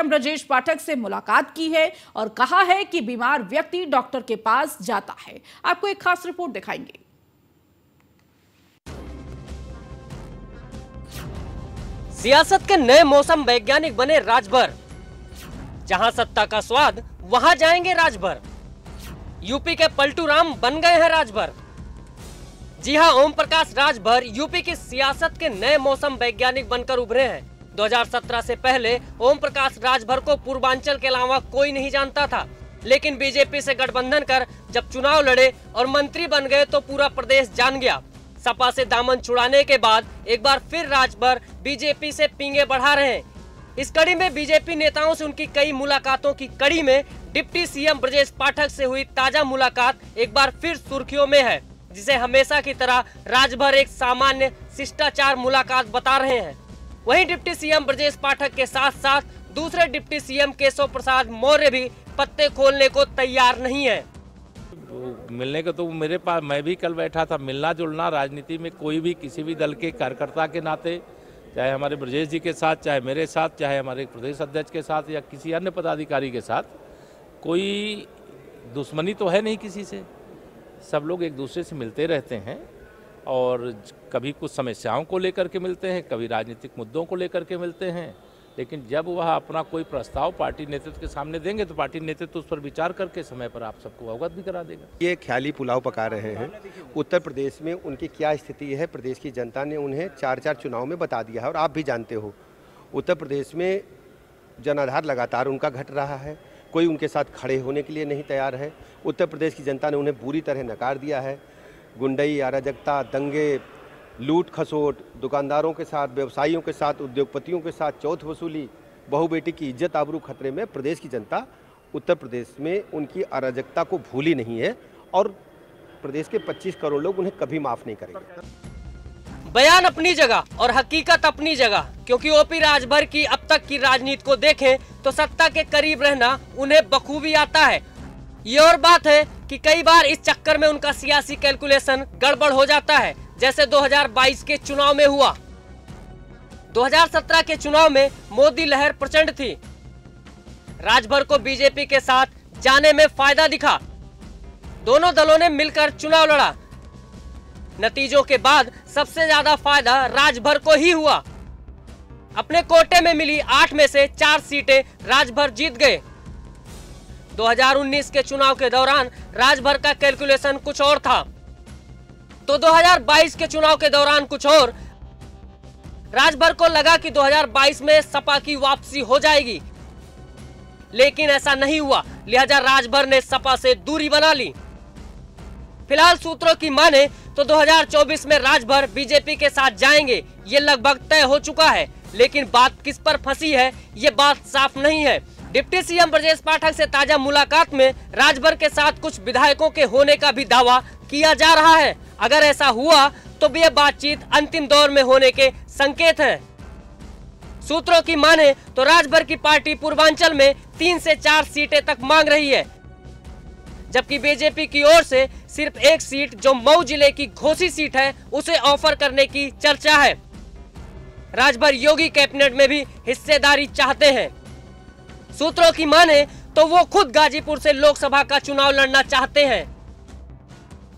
CM Brajesh Pathak से मुलाकात की है और कहा है कि बीमार व्यक्ति डॉक्टर के पास जाता है। आपको एक खास रिपोर्ट दिखाएंगे। सियासत के नए मौसम वैज्ञानिक बने राजभर। जहां सत्ता का स्वाद वहां जाएंगे राजभर। यूपी के पलटू राम बन गए हैं राजभर। जी हां, ओम प्रकाश राजभर यूपी की सियासत के नए मौसम वैज्ञानिक बनकर उभरे हैं। 2017 से पहले ओम प्रकाश राजभर को पूर्वांचल के अलावा कोई नहीं जानता था, लेकिन बीजेपी से गठबंधन कर जब चुनाव लड़े और मंत्री बन गए तो पूरा प्रदेश जान गया। सपा से दामन छुड़ाने के बाद एक बार फिर राजभर बीजेपी से पींगे बढ़ा रहे हैं। इस कड़ी में बीजेपी नेताओं से उनकी कई मुलाकातों की कड़ी में डिप्टी सीएम ब्रजेश पाठक से हुई ताजा मुलाकात एक बार फिर सुर्खियों में है, जिसे हमेशा की तरह राजभर एक सामान्य शिष्टाचार मुलाकात बता रहे हैं। वहीं डिप्टी सीएम ब्रजेश पाठक के साथ साथ दूसरे डिप्टी सीएम केशव प्रसाद मौर्य भी पत्ते खोलने को तैयार नहीं है। मिलने को तो मेरे पास, मैं भी कल बैठा था। मिलना जुलना राजनीति में कोई भी किसी भी दल के कार्यकर्ता के नाते, चाहे हमारे ब्रजेश जी के साथ, चाहे मेरे साथ, चाहे हमारे प्रदेश अध्यक्ष के साथ या किसी अन्य पदाधिकारी के साथ, कोई दुश्मनी तो है नहीं किसी से। सब लोग एक दूसरे से मिलते रहते हैं और कभी कुछ समस्याओं को लेकर के मिलते हैं, कभी राजनीतिक मुद्दों को लेकर के मिलते हैं। लेकिन जब वह अपना कोई प्रस्ताव पार्टी नेतृत्व के सामने देंगे तो पार्टी नेतृत्व उस पर विचार करके समय पर आप सबको अवगत भी करा देगा। ये ख्याली पुलाव पका रहे हैं। उत्तर प्रदेश में उनकी क्या स्थिति है, प्रदेश की जनता ने उन्हें 4 चुनाव में बता दिया है और आप भी जानते हो। उत्तर प्रदेश में जनाधार लगातार उनका घट रहा है, कोई उनके साथ खड़े होने के लिए नहीं तैयार है। उत्तर प्रदेश की जनता ने उन्हें बुरी तरह नकार दिया है। गुंडई, अराजकता, दंगे, लूट खसोट, दुकानदारों के साथ, व्यवसायियों के साथ, उद्योगपतियों के साथ चौथ वसूली, बहू बेटी की इज्जत आबरू खतरे में। प्रदेश की जनता उत्तर प्रदेश में उनकी अराजकता को भूली नहीं है और प्रदेश के 25 करोड़ लोग उन्हें कभी माफ नहीं करेंगे। बयान अपनी जगह और हकीकत अपनी जगह, क्योंकि ओपी राजभर की अब तक की राजनीति को देखें तो सत्ता के करीब रहना उन्हें बखूबी आता है। ये और बात है कि कई बार इस चक्कर में उनका सियासी कैलकुलेशन गड़बड़ हो जाता है, जैसे 2022 के चुनाव में हुआ। 2017 के चुनाव में मोदी लहर प्रचंड थी। राजभर को बीजेपी के साथ जाने में फायदा दिखा। दोनों दलों ने मिलकर चुनाव लड़ा। नतीजों के बाद सबसे ज्यादा फायदा राजभर को ही हुआ। अपने कोटे में मिली 8 में से 4 सीटें राजभर जीत गए। 2019 के चुनाव के दौरान राजभर का कैलकुलेशन कुछ और था, तो 2022 के चुनाव के दौरान कुछ और। राजभर को लगा कि 2022 में सपा की वापसी हो जाएगी, लेकिन ऐसा नहीं हुआ। लिहाजा राजभर ने सपा से दूरी बना ली। फिलहाल सूत्रों की माने तो 2024 में राजभर बीजेपी के साथ जाएंगे, ये लगभग तय हो चुका है। लेकिन बात किस पर फंसी है, ये बात साफ नहीं है। डिप्टी सीएम ब्रजेश पाठक से ताजा मुलाकात में राजभर के साथ कुछ विधायकों के होने का भी दावा किया जा रहा है। अगर ऐसा हुआ तो भी यह बातचीत अंतिम दौर में होने के संकेत हैं। सूत्रों की माने तो राजभर की पार्टी पूर्वांचल में 3 से 4 सीटें तक मांग रही है, जबकि बीजेपी की ओर से सिर्फ 1 सीट, जो मऊ जिले की घोसी सीट है, उसे ऑफर करने की चर्चा है। राजभर योगी कैबिनेट में भी हिस्सेदारी चाहते हैं। सूत्रों की माने तो वो खुद गाजीपुर से लोकसभा का चुनाव लड़ना चाहते हैं।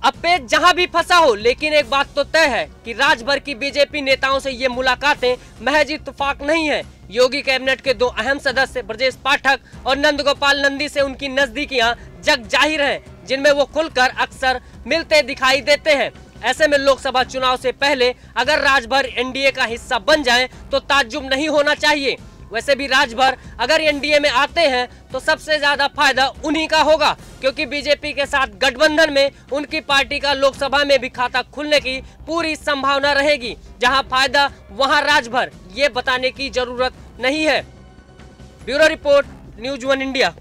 अब पेच जहां भी फंसा हो, लेकिन एक बात तो तय है कि राजभर की बीजेपी नेताओं से ये मुलाकातें महज इत्तेफाक नहीं है। योगी कैबिनेट के 2 अहम सदस्य ब्रजेश पाठक और नंदगोपाल नंदी से उनकी नजदीकियां जग जाहिर हैं, जिनमें वो खुलकर अक्सर मिलते दिखाई देते हैं। ऐसे में लोकसभा चुनाव से पहले अगर राजभर एनडीए का हिस्सा बन जाएं तो ताज्जुब नहीं होना चाहिए। वैसे भी राजभर अगर एनडीए में आते हैं तो सबसे ज्यादा फायदा उन्हीं का होगा, क्योंकि बीजेपी के साथ गठबंधन में उनकी पार्टी का लोकसभा में भी खाता खुलने की पूरी संभावना रहेगी। जहां फायदा वहां राजभर, ये बताने की जरूरत नहीं है। Bureau report, news 1 India.